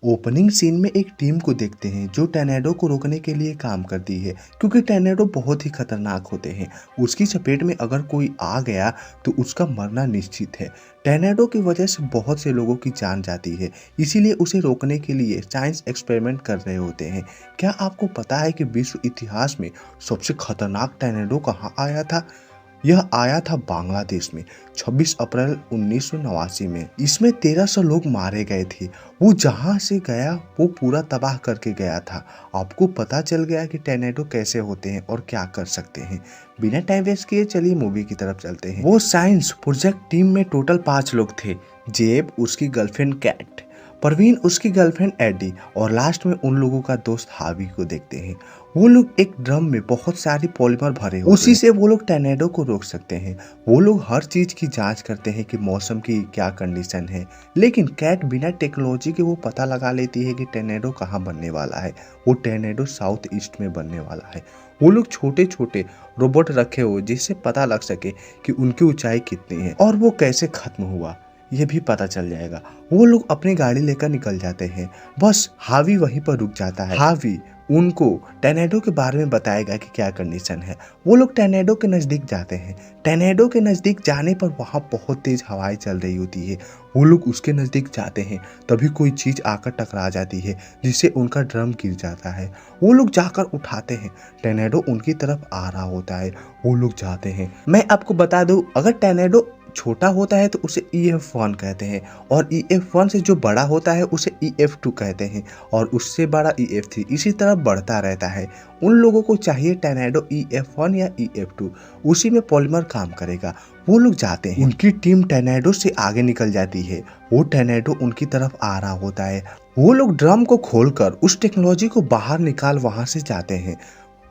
Opening scene में एक team को देखते हैं जो टर्नेडो को रोकने के लिए काम करती है क्योंकि टर्नेडो बहुत ही खतरनाक होते हैं। उसकी चपेट में अगर कोई आ गया तो उसका मरना निश्चित है। टर्नेडो की वजह से बहुत से लोगों की जान जाती है, इसीलिए उसे रोकने के लिए साइंस एक्सपेरिमेंट कर रहे होते हैं। क्या आपको पता है कि विश्व इतिहास में सबसे खतरनाक टर्नेडो कहाँ आया था? यह आया था बांग्लादेश में 26 अप्रैल 1989 में। इसमें 1300 लोग मारे गए थे। वो जहां से गया वो पूरा तबाह करके गया था। आपको पता चल गया कि टर्नेडो कैसे होते हैं और क्या कर सकते हैं। बिना टाइम वेस्ट किए चलिए मूवी की तरफ चलते हैं। वो साइंस प्रोजेक्ट टीम में टोटल 5 लोग थे। जेब, उसकी गर्लफ्रेंड कैट, परवीन, उसकी गर्लफ्रेंड एडी और लास्ट में उन लोगों का दोस्त हावी को देखते हैं। वो लोग एक ड्रम में बहुत सारी पॉलीमर भरे होते उसी से वो लोग टर्नेडो को रोक सकते हैं। वो लोग हर चीज की जांच करते हैं कि मौसम की क्या कंडीशन है, लेकिन कैट बिना टेक्नोलॉजी के वो पता लगा लेती है कि टर्नेडो कहाँ बनने वाला है। वो टर्नेडो साउथ ईस्ट में बनने वाला है। वो लोग छोटे छोटे रोबोट रखे हो जिससे पता लग सके कि उनकी ऊंचाई कितनी है और वो कैसे खत्म हुआ ये भी पता चल जाएगा। वो लोग अपनी गाड़ी लेकर निकल जाते हैं। बस हावी वहीं पर रुक जाता है। हावी उनको टर्नेडो के बारे में बताएगा कि क्या कंडीशन है। वो लोग टर्नेडो के नज़दीक जाते हैं। टर्नेडो के नज़दीक जाने पर वहाँ बहुत तेज हवाएं चल रही होती है। वो लोग उसके नज़दीक जाते हैं, तभी कोई चीज़ आकर टकरा जाती है जिससे उनका ड्रम गिर जाता है। वो लोग जाकर उठाते हैं। टर्नेडो उनकी तरफ आ रहा होता है। वो लोग जाते हैं। मैं आपको बता दूं, अगर टर्नेडो छोटा होता है तो उसे EF1 कहते हैं और EF1 से जो बड़ा होता है उसे EF2 कहते हैं और उससे बड़ा EF3, इसी तरह बढ़ता रहता है। उन लोगों को चाहिए टर्नेडो EF1 या EF2, उसी में पॉलीमर काम करेगा। वो लोग जाते हैं। उनकी टीम टर्नेडो से आगे निकल जाती है। वो टर्नेडो उनकी तरफ आ रहा होता है। वो लोग ड्रम को खोलकर उस टेक्नोलॉजी को बाहर निकाल वहां से जाते हैं।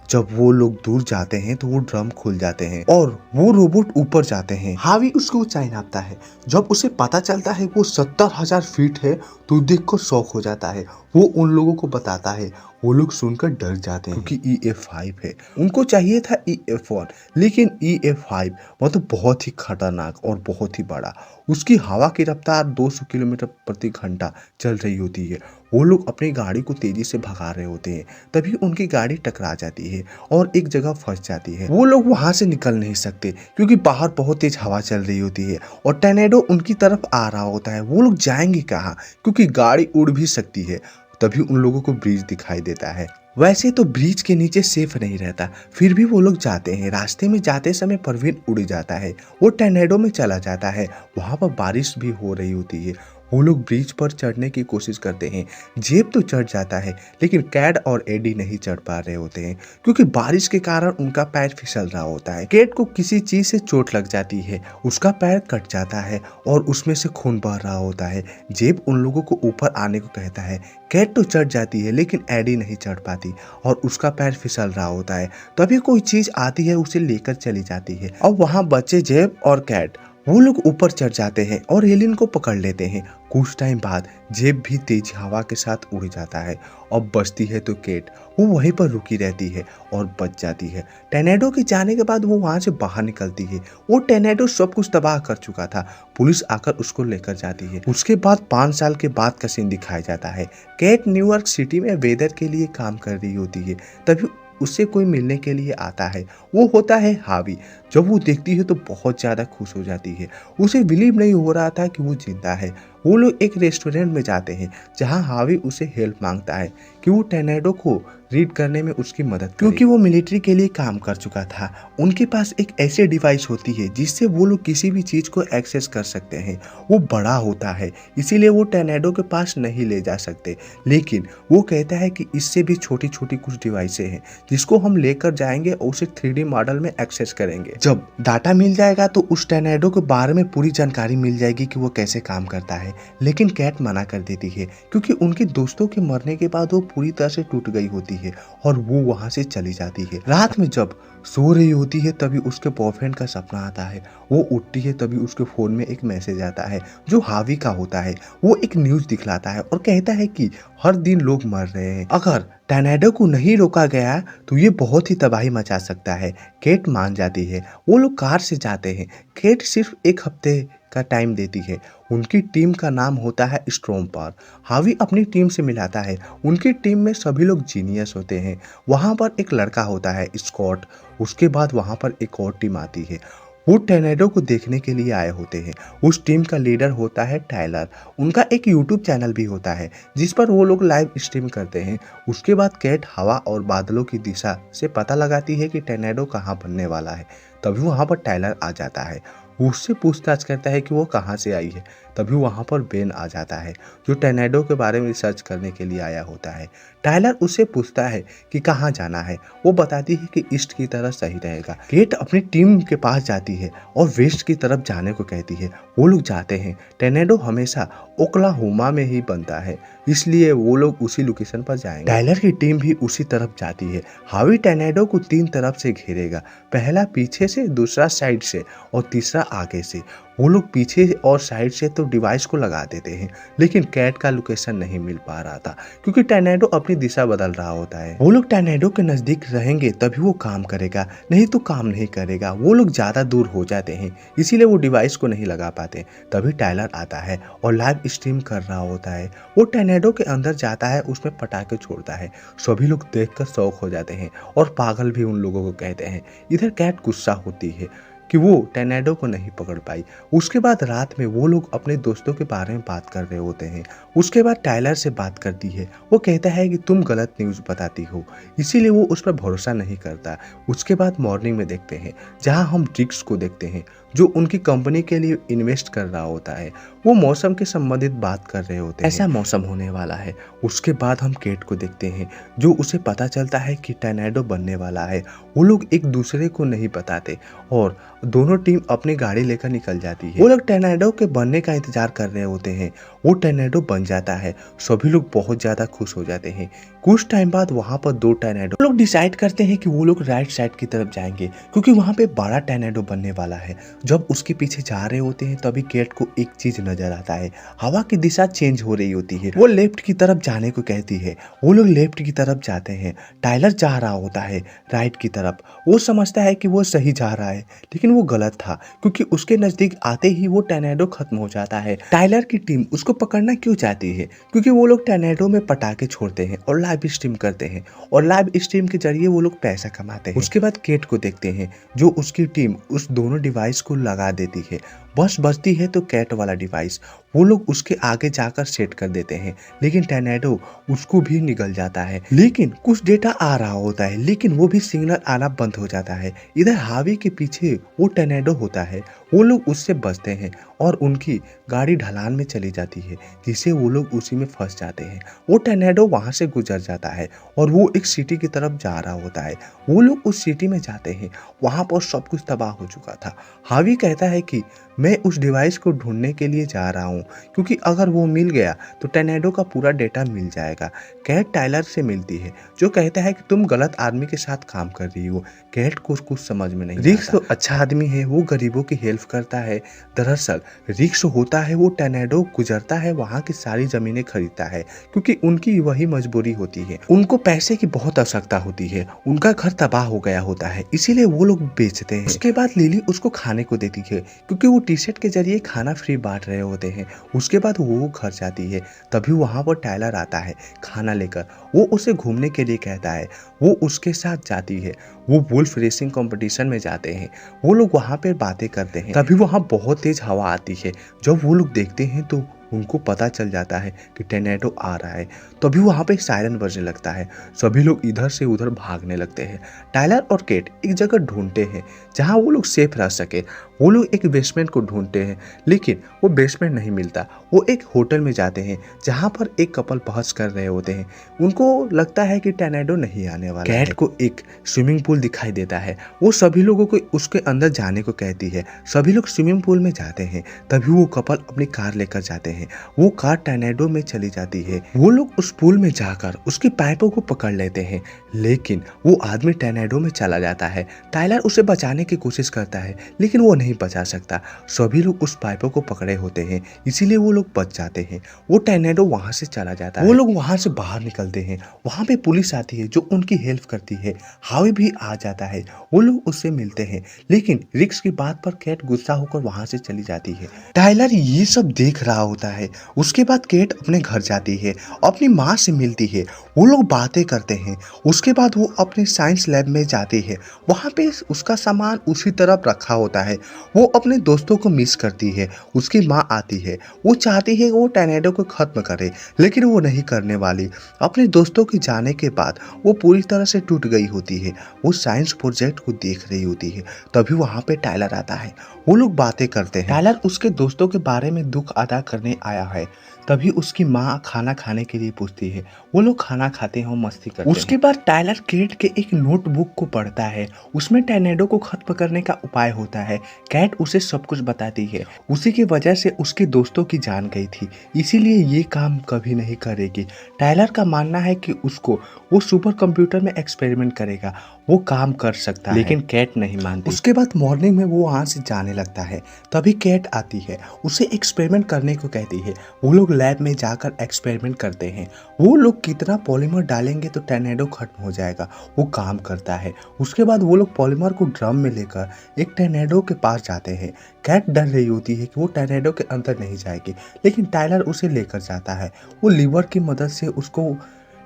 जब वो लोग दूर जाते हैं तो वो ड्रम खुल जाते हैं और वो रोबोट ऊपर जाते हैं। हावी उसको ऊंचाई नापता है। जब उसे पता चलता है वो 70,000 फीट है तो देखकर शौक हो जाता है। वो उन लोगों को बताता है। वो लोग सुनकर डर जाते हैं क्योंकि EF5 है। उनको चाहिए था EF1, लेकिन EF5 मतलब बहुत ही खतरनाक और बहुत ही बड़ा। उसकी हवा की रफ्तार 200 किलोमीटर प्रति घंटा चल रही होती है। वो लोग अपनी गाड़ी को तेजी से भगा रहे होते हैं, तभी उनकी गाड़ी टकरा जाती है और एक जगह फंस जाती है। वो लोग वहां से निकल नहीं सकते क्योंकि बाहर बहुत तेज हवा चल रही होती है और टर्नेडो उनकी तरफ आ रहा होता है। वो लोग जाएंगे कहाँ, क्योंकि गाड़ी उड़ भी सकती है। तभी उन लोगों को ब्रिज दिखाई देता है। वैसे तो ब्रिज के नीचे सेफ नहीं रहता, फिर भी वो लोग जाते हैं। रास्ते में जाते समय परवीन उड़ जाता है। वो टर्नेडो में चला जाता है। वहां पर बारिश भी हो रही होती है। वो लोग ब्रिज पर चढ़ने की कोशिश करते हैं। जेब तो चढ़ जाता है, लेकिन कैट और एडी नहीं चढ़ पा रहे होते हैं क्योंकि बारिश के कारण उनका पैर फिसल रहा होता है। कैट को किसी चीज से चोट लग जाती है, उसका पैर कट जाता है और उसमें से खून बह रहा होता है। जेब उन लोगों को ऊपर आने को कहता है। कैट तो चढ़ जाती है, लेकिन एडी नहीं चढ़ पाती और उसका पैर फिसल रहा होता है। तभी कोई चीज आती है, उसे लेकर चली जाती है। अब वहां बचे जेब और कैट। वो लोग ऊपर चढ़ जाते हैं और एलियन को पकड़ लेते हैं। कुछ टाइम बाद जेब भी तेज हवा के साथ उड़ जाता है। अब बचती है तो केट। वो वहीं पर रुकी रहती है और बच जाती है। टर्नेडो के जाने के बाद वो वहां से बाहर निकलती है। वो टर्नेडो सब कुछ तबाह कर चुका था। पुलिस आकर उसको लेकर जाती है। उसके बाद 5 साल के बाद का सीन दिखाया जाता है। केट न्यूयॉर्क सिटी में वेदर के लिए काम कर रही होती है। तभी उससे कोई मिलने के लिए आता है। वो होता है हावी। जब वो देखती है तो बहुत ज़्यादा खुश हो जाती है। उसे बिलीव नहीं हो रहा था कि वो जिंदा है। वो लोग एक रेस्टोरेंट में जाते हैं जहां हावी उसे हेल्प मांगता है कि वो टर्नेडो को रीड करने में उसकी मदद करे, क्योंकि वो मिलिट्री के लिए काम कर चुका था। उनके पास एक ऐसी डिवाइस होती है जिससे वो लोग किसी भी चीज़ को एक्सेस कर सकते हैं। वो बड़ा होता है, इसीलिए वो टर्नेडो के पास नहीं ले जा सकते, लेकिन वो कहता है कि इससे भी छोटी छोटी कुछ डिवाइसें हैं जिसको हम लेकर जाएंगे और उसे 3D मॉडल में एक्सेस करेंगे। जब डाटा मिल जाएगा तो उस टर्नेडो के बारे में पूरी जानकारी मिल जाएगी कि वो कैसे काम करता है। लेकिन कैट मना कर देती है क्योंकि उनके दोस्तों के मरने के बाद वो पूरी तरह से टूट गई होती है और वो वहां से चली जाती है। रात में जब सो रही होती है तभी उसके बॉयफ्रेंड का सपना आता है। वो उठती है तभी उसके फोन में एक मैसेज आता है जो हावी का होता है। वो एक न्यूज दिखलाता है और कहता है कि हर दिन लोग मर रहे हैं, अगर टर्नेडो को नहीं रोका गया तो ये बहुत ही तबाही मचा सकता है। केट मान जाती है। वो लोग कार से जाते हैं। केट सिर्फ एक हफ्ते का टाइम देती है। उनकी टीम का नाम होता है स्टॉर्मपावर। हावी अपनी टीम से मिलाता है। उनकी टीम में सभी लोग जीनियस होते हैं। वहाँ पर एक लड़का होता है स्कॉट। उसके बाद वहाँ पर एक और टीम आती है। वो टोर्नेडो को देखने के लिए आए होते हैं। उस टीम का लीडर होता है टायलर। उनका एक यूट्यूब चैनल भी होता है जिस पर वो लोग लाइव स्ट्रीम करते हैं। उसके बाद कैट हवा और बादलों की दिशा से पता लगाती है कि टोर्नेडो कहाँ बनने वाला है। तभी वहाँ पर टायलर आ जाता है। वो उससे पूछताछ करता है कि वो कहाँ से आई है। तभी वहाँ पर बेन आ जाता है जो टोर्नेडो के बारे में रिसर्च करने के लिए आया होता है। टायलर उससे पूछता है कि कहाँ जाना है। वो बताती है कि ईस्ट की तरफ सही रहेगा। केट अपनी टीम के पास जाती है और वेस्ट की तरफ जाने को कहती है। वो लोग जाते हैं। टोर्नेडो हमेशा ओक्लाहोमा में ही बनता है, इसलिए वो लोग उसी लोकेशन पर जाएंगे। टायलर की टीम भी उसी तरफ जाती है। हावी टोर्नेडो को 3 तरफ से घेरेगा, पहला पीछे से, दूसरा साइड से और तीसरा आगे से। वो लोग पीछे और साइड से तो डिवाइस को लगा देते हैं, लेकिन कैट का लोकेशन नहीं मिल पा रहा था क्योंकि टोर्नेडो अपनी दिशा बदल रहा होता है। वो लोग टोर्नेडो के नजदीक रहेंगे तभी वो काम करेगा, नहीं तो काम नहीं करेगा। वो लोग ज्यादा दूर हो जाते हैं, इसीलिए वो डिवाइस को नहीं लगा पाते। तभी टायलर आता है और लाइव स्ट्रीम कर रहा होता है। वो टोर्नेडो के अंदर जाता है, उसमें पटाखे छोड़ता है। सभी लोग देखकर शौक हो जाते हैं और पागल भी उन लोगों को कहते हैं। इधर कैट गुस्सा होती है कि वो टोर्नेडो को नहीं पकड़ पाई। उसके बाद रात में वो लोग अपने दोस्तों के बारे में बात कर रहे होते हैं। उसके बाद टायलर से बात करती है। वो कहता है कि तुम गलत न्यूज़ बताती हो, इसीलिए वो उस पर भरोसा नहीं करता। उसके बाद मॉर्निंग में देखते हैं जहां हम रिक्स को देखते हैं जो उनकी कंपनी के लिए इन्वेस्ट कर रहा होता है। वो मौसम के संबंधित बात कर रहे होते हैं, ऐसा मौसम होने वाला है। उसके बाद हम केट को देखते हैं जो उसे पता चलता है कि टोर्नेडो बनने वाला है। वो लोग एक दूसरे को नहीं बताते और दोनों टीम अपनी गाड़ी लेकर निकल जाती है। वो लोग टोर्नेडो के बनने का इंतजार कर रहे होते हैं। वो टोर्नेडो बन जाता है। सभी लोग बहुत ज्यादा खुश हो जाते हैं। कुछ टाइम बाद वहाँ पर 2 टोर्नेडो लोग डिसाइड करते हैं कि वो लोग राइट साइड की तरफ जाएंगे क्योंकि वहाँ पे बड़ा टोर्नेडो बनने वाला है। जब उसके पीछे जा रहे होते हैं तभी केट को एक चीज नजर आता है। हवा की दिशा चेंज हो रही होती है। वो लेफ्ट की तरफ जाने को कहती है। वो लोग लेफ्ट की तरफ जाते हैं। टायलर जा रहा होता है राइट की तरफ। वो समझता है कि वो सही जा रहा है, लेकिन वो गलत था क्योंकि उसके नजदीक आते ही वो टोर्नेडो खत्म हो जाता है। टायलर की टीम उसको पकड़ना क्यों चाहती है? क्योंकि वो लोग टोर्नेडो में पटाखे छोड़ते हैं और लाइव स्ट्रीम करते हैं और लाइव स्ट्रीम के जरिए वो लोग पैसा कमाते हैं। उसके बाद केट को देखते हैं जो उसकी टीम उस दोनों डिवाइस को लगा देती है। बस बजती है तो कैट वाला डिवाइस वो लोग उसके आगे जाकर सेट कर देते हैं, लेकिन टोर्नेडो उसको भी निगल जाता है। लेकिन कुछ डेटा आ रहा होता है, लेकिन वो भी सिग्नल आना बंद हो जाता है। इधर हावी के पीछे वो टोर्नेडो होता है। वो लोग उससे बचते हैं और उनकी गाड़ी ढलान में चली जाती है, जिससे वो लोग उसी में फंस जाते हैं। वो टोर्नेडो वहां से गुजर जाता है और वो एक सिटी की तरफ जा रहा होता है। वो लोग उस सिटी में जाते हैं। वहां पर सब कुछ तबाह हो चुका था। हावी कहता है कि मैं उस डिवाइस को ढूंढने के लिए जा रहा हूँ क्योंकि अगर वो मिल गया तो टोर्नेडो का पूरा डेटा मिल जाएगा। कैट टायलर से मिलती है जो कहता है कि तुम गलत आदमी के साथ काम कर रही हो। कैट को कुछ समझ में नहीं। रिक्स तो अच्छा आदमी है, वो गरीबों की हेल्प करता है। दरअसल रिक्स होता है वो टोर्नेडो गुजरता है वहाँ की सारी जमीनें खरीदता है क्योंकि उनकी वही मजबूरी होती है। उनको पैसे की बहुत आवश्यकता होती है। उनका घर तबाह हो गया होता है, इसीलिए वो लोग बेचते हैं। उसके बाद लिली उसको खाने को देती है क्योंकि वो टी शर्ट के जरिए खाना फ्री बांट रहे होते हैं। उसके बाद वो घर जाती है। तभी वहाँ पर टायलर आता है खाना लेकर। वो उसे घूमने के लिए कहता है। वो उसके साथ जाती है। वो वुल्फ रेसिंग कंपटीशन में जाते हैं। वो लोग वहाँ पे बातें करते हैं। तभी वहाँ बहुत तेज हवा आती है। जब वो लोग देखते हैं तो उनको पता चल जाता है कि टोर्नेडो आ रहा है। तभी वहाँ पे सायरन बजने लगता है। सभी लोग इधर से उधर भागने लगते हैं। टायलर और केट एक जगह ढूंढते हैं जहाँ वो लोग सेफ रह सके। वो लोग एक बेसमेंट को ढूंढते हैं, लेकिन वो बेसमेंट नहीं मिलता। वो एक होटल में जाते हैं जहाँ पर एक कपल बहस कर रहे होते हैं। उनको लगता है कि टोर्नेडो नहीं आने वाला है। कैट को एक स्विमिंग पूल दिखाई देता है। वो सभी लोगों को उसके अंदर जाने को कहती है। सभी लोग स्विमिंग पूल में जाते हैं। तभी वो कपल अपनी कार लेकर जाते हैं। वो कार टोर्नेडो में चली जाती है। वो लोग उस पूल में जाकर उसकी पाइपों को पकड़ लेते हैं, लेकिन वो आदमी टोर्नेडो में चला जाता है। टायलर उसे बचाने की कोशिश करता है, लेकिन वो नहीं नहीं बचा सकता। सभी लोग उस पाइपों को पकड़े होते हैं, इसीलिए वो लोग बच जाते हैं। वो टर्नेडो वहां से चला जाता है। वो लोग वहां से बाहर निकलते हैं। वहां पे पुलिस आती है जो उनकी हेल्प करती है। हावी भी आ जाता है। वो लोग उससे मिलते हैं, लेकिन रिक्स की बात पर कैट गुस्सा होकर वहां से चली जाती है। टाइलर ये सब देख रहा होता है। उसके बाद कैट अपने घर जाती है, अपनी माँ से मिलती है। वो लोग बातें करते हैं। उसके बाद वो अपने साइंस लैब में जाती है। वहाँ पे उसका सामान उसी तरफ रखा होता है। वो अपने दोस्तों को मिस करती है। उसकी माँ आती है। वो चाहती है वो टर्नेडो को खत्म करे, लेकिन वो नहीं करने वाली। अपने दोस्तों के जाने के बाद वो पूरी तरह से टूट गई होती है। वो साइंस प्रोजेक्ट को देख रही होती है। तभी वहाँ पे टाइलर आता है। वो लोग बातें करते हैं। टाइलर उसके दोस्तों के बारे में दुख अदा करने आया है। तभी उसकी माँ खाना खाने के लिए पूछती है। वो लोग खाना खाते हैं और मस्ती करते हैं। उसके बाद टाइलर कैट के एक नोटबुक को पढ़ता है। उसमें टर्नेडो को खत्म करने का उपाय होता है। कैट उसे सब कुछ बताती है। उसी की वजह से उसके दोस्तों की जान गई थी, इसीलिए ये काम कभी नहीं करेगी। टाइलर का मानना है कि उसको वो सुपर कंप्यूटर में एक्सपेरिमेंट करेगा, वो काम कर सकता है, लेकिन कैट नहीं मानती। उसके बाद मॉर्निंग में वो वहाँ से जाने लगता है। तभी कैट आती है, उसे एक्सपेरिमेंट करने को कहती है। वो लोग लैब में जाकर एक्सपेरिमेंट करते हैं। वो लोग कितना पॉलीमर डालेंगे तो टर्नेडो खत्म हो जाएगा, वो काम करता है। उसके बाद वो लोग पॉलीमर को ड्रम में लेकर एक टर्नेडो के पास जाते हैं। कैट डर रही होती है कि वो टर्नेडो के अंदर नहीं जाएगी, लेकिन टाइलर उसे लेकर जाता है। वो लीवर की मदद से उसको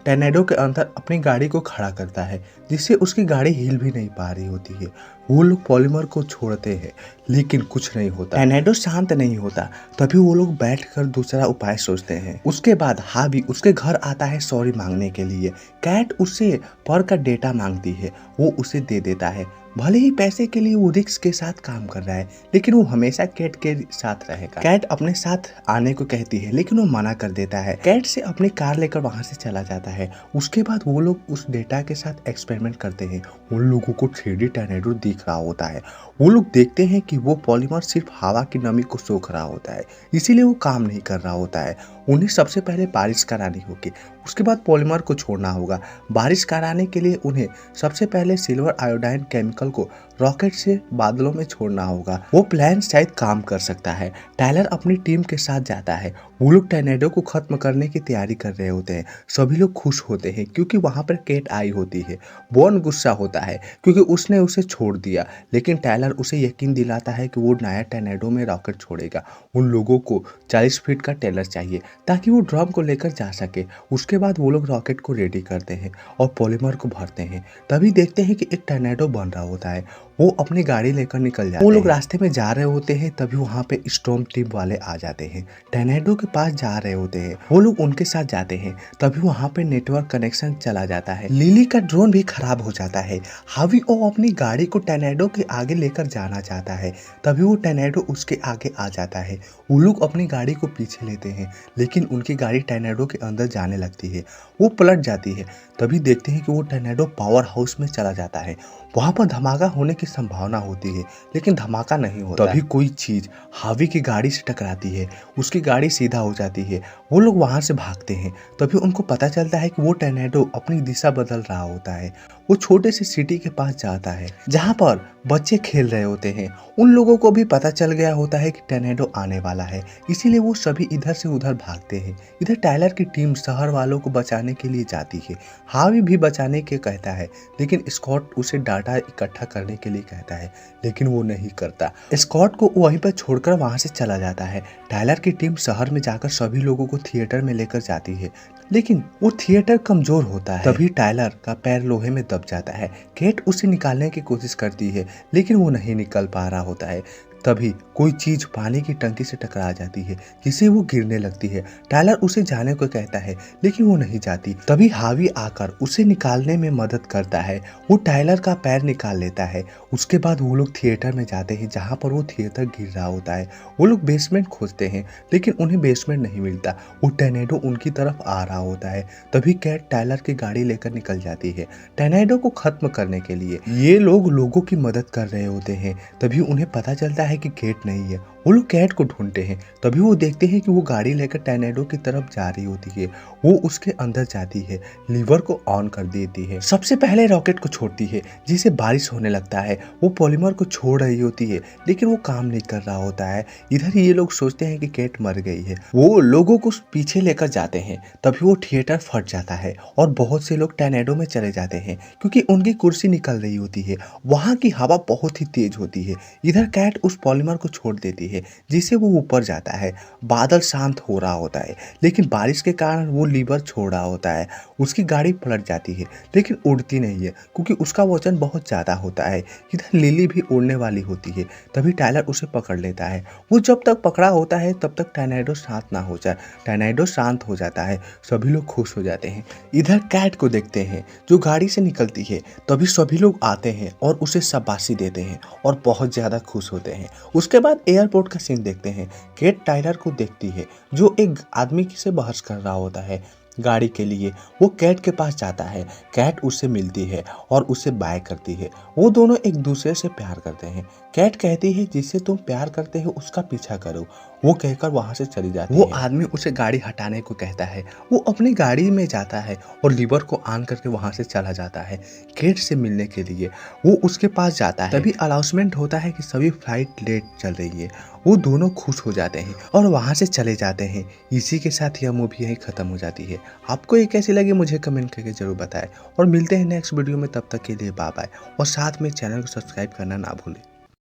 टर्नेडो के अंदर अपनी गाड़ी को खड़ा करता है, जिससे उसकी गाड़ी हिल भी नहीं पा रही होती है। वो लोग पॉलीमर को छोड़ते हैं, लेकिन कुछ नहीं होता। टर्नेडो शांत नहीं होता। तभी वो लोग बैठकर दूसरा उपाय सोचते हैं। उसके बाद हावी उसके घर आता है सॉरी मांगने के लिए। कैट उससे पर का डेटा मांगती है, वो उसे दे देता है। भले ही पैसे के लिए वो रिक्स के साथ काम कर रहा है, लेकिन वो हमेशा कैट के साथ रहेगा। कैट अपने साथ आने को कहती है, लेकिन वो मना कर देता है। कैट से अपनी कार लेकर वहां से चला जाता है। उसके बाद वो लोग उस डेटा के साथ एक्सपेरिमेंट करते हैं। उन लोगों को 3D टर्नेडो दिख रहा होता है। वो लोग देखते हैं कि वो पॉलीमर सिर्फ हवा की नमी को सोख रहा होता है, इसीलिए वो काम नहीं कर रहा होता है। उन्हें सबसे पहले बारिश करानी होगी, उसके बाद पॉलीमर को छोड़ना होगा। बारिश कराने के लिए उन्हें सबसे पहले सिल्वर आयोडाइन केमिकल को रॉकेट से बादलों में छोड़ना होगा। वो प्लान शायद काम कर सकता है। टाइलर अपनी टीम के साथ जाता है। वो लोग टर्नेडो को खत्म करने की तैयारी कर रहे होते हैं। सभी लोग खुश होते हैं क्योंकि वहां पर कैट आई होती है। बॉन गुस्सा होता है क्योंकि उसने उसे छोड़ दिया, लेकिन टाइलर उसे यकीन दिलाता है कि वो नया टर्नेडो में रॉकेट छोड़ेगा। उन लोगों को 40 फीट का टेलर चाहिए ताकि वो ड्रम को लेकर जा सके। उसके बाद वो लोग रॉकेट को रेडी करते हैं और पॉलीमर को भरते हैं। तभी देखते हैं कि एक टर्नेडो बन रहा होता है। वो अपनी गाड़ी लेकर निकल जाते हैं। वो लोग रास्ते में जा रहे होते हैं, तभी वहाँ पे स्टॉर्म टीम वाले आ जाते हैं। टर्नेडो के पास जा रहे होते हैं। वो लोग उनके साथ जाते हैं। तभी वहाँ पे नेटवर्क कनेक्शन चला जाता है। लिली का ड्रोन भी खराब हो जाता है। हावी ओ अपनी गाड़ी को टर्नेडो के आगे लेकर जाना चाहता है। तभी वो टर्नेडो उसके आगे आ जाता है। वो लोग अपनी गाड़ी को पीछे लेते हैं, लेकिन उनकी गाड़ी टर्नेडो के अंदर जाने लगती है। वो पलट जाती है। तभी देखते हैं कि वो टर्नेडो पावर हाउस में चला जाता है। वहां पर धमाका होने की संभावना होती है, लेकिन धमाका नहीं होता। तभी कोई चीज हावी की गाड़ी से टकराती है। उसकी गाड़ी सीधा हो जाती है। वो लोग वहां से भागते हैं। तभी उनको पता चलता है कि वो टर्नेडो अपनी दिशा बदल रहा होता है। वो छोटे से सिटी के पास जाता है जहाँ पर बच्चे खेल रहे होते हैं। उन लोगों को भी पता चल गया होता है कि टर्नेडो आने वाला है, इसीलिए वो सभी इधर से उधर भागते हैं। इधर टाइलर की टीम शहर वालों को बचाने के लिए जाती है। हावी भी बचाने के कहता है, लेकिन स्कॉट उसे डाटा इकट्ठा करने के लिए कहता है, लेकिन वो नहीं करता। स्कॉट को वहीं पर छोड़कर वहां से चला जाता है। टाइलर की टीम शहर में जाकर सभी लोगों को थिएटर में लेकर जाती है, लेकिन वो थिएटर कमजोर होता है। तभी टाइलर का पैर लोहे में दब जाता है। केट उसे निकालने की कोशिश करती है, लेकिन वो नहीं निकल पा रहा होता है। तभी कोई चीज पानी की टंकी से टकरा जाती है, जिससे वो गिरने लगती है। टाइलर उसे जाने को कहता है, लेकिन वो नहीं जाती। तभी हावी आकर उसे निकालने में मदद करता है। वो टाइलर का पैर निकाल लेता है। उसके बाद वो लोग थिएटर में जाते हैं, जहाँ पर वो थिएटर गिर रहा होता है। वो लोग बेसमेंट खोजते हैं, लेकिन उन्हें बेसमेंट नहीं मिलता। वो टर्नेडो उनकी तरफ आ रहा होता है। तभी कैट टाइलर की गाड़ी लेकर निकल जाती है टर्नेडो को खत्म करने के लिए। ये लोग लोगों की मदद कर रहे होते हैं। तभी उन्हें पता चलता है है कि कैट नहीं है। वो लोग कैट को ढूंढते हैं। तभी वो देखते हैं कि वो गाड़ी लेकर टर्नेडो की तरफ जा रही होती है। वो उसके अंदर जाती है, लीवर को ऑन कर देती है, सबसे पहले रॉकेट को छोड़ती है जिससे बारिश होने लगता है। वो पॉलीमर को छोड़ रही होती है लेकिन वो काम नहीं कर रहा होता है। इधर ये लोग सोचते हैं कि कैट मर गई है। वो लोगों को पीछे लेकर जाते हैं। तभी वो थिएटर फट जाता है और बहुत से लोग टर्नेडो में चले जाते हैं क्योंकि उनकी कुर्सी निकल रही होती है। वहां की हवा बहुत ही तेज होती है। इधर कैट उस पॉलीमर को छोड़ देती है जिससे वो ऊपर जाता है। बादल शांत हो रहा होता है लेकिन बारिश के कारण वो लीवर छोड़ रहा होता है। उसकी गाड़ी पलट जाती है लेकिन उड़ती नहीं है क्योंकि उसका वजन बहुत ज़्यादा होता है। इधर लिली भी उड़ने वाली होती है। तभी टाइलर उसे पकड़ लेता है। वो जब तक पकड़ा होता है तब तक टर्नेडो शांत ना हो जाए। टर्नेडो शांत हो जाता है, सभी लोग खुश हो जाते हैं। इधर कैट को देखते हैं जो गाड़ी से निकलती है। तभी सभी लोग आते हैं और उसे शाबाशी देते हैं और बहुत ज़्यादा खुश होते हैं। उसके बाद एयरपोर्ट का सीन देखते हैं। कैट टाइलर को देखती है जो एक आदमी से बहस कर रहा होता है गाड़ी के लिए। वो कैट के पास जाता है। कैट उससे मिलती है और उसे बाय करती है। वो दोनों एक दूसरे से प्यार करते हैं। कैट कहती है जिससे तुम प्यार करते हो उसका पीछा करो। वो कहकर वहां से चली जाती है। वो आदमी उसे गाड़ी हटाने को कहता है। वो अपनी गाड़ी में जाता है और लीवर को ऑन करके वहां से चला जाता है कैट से मिलने के लिए। वो उसके पास जाता है। तभी अनाउंसमेंट होता है कि सभी फ्लाइट लेट चल रही है। वो दोनों खुश हो जाते हैं और वहां से चले जाते हैं। इसी के साथ यह मूवी यहीं खत्म हो जाती है। आपको ये कैसी लगी मुझे कमेंट करके जरूर बताएं और मिलते हैं नेक्स्ट वीडियो में। तब तक के लिए बाय बाय और साथ में चैनल को सब्सक्राइब करना ना भूलें।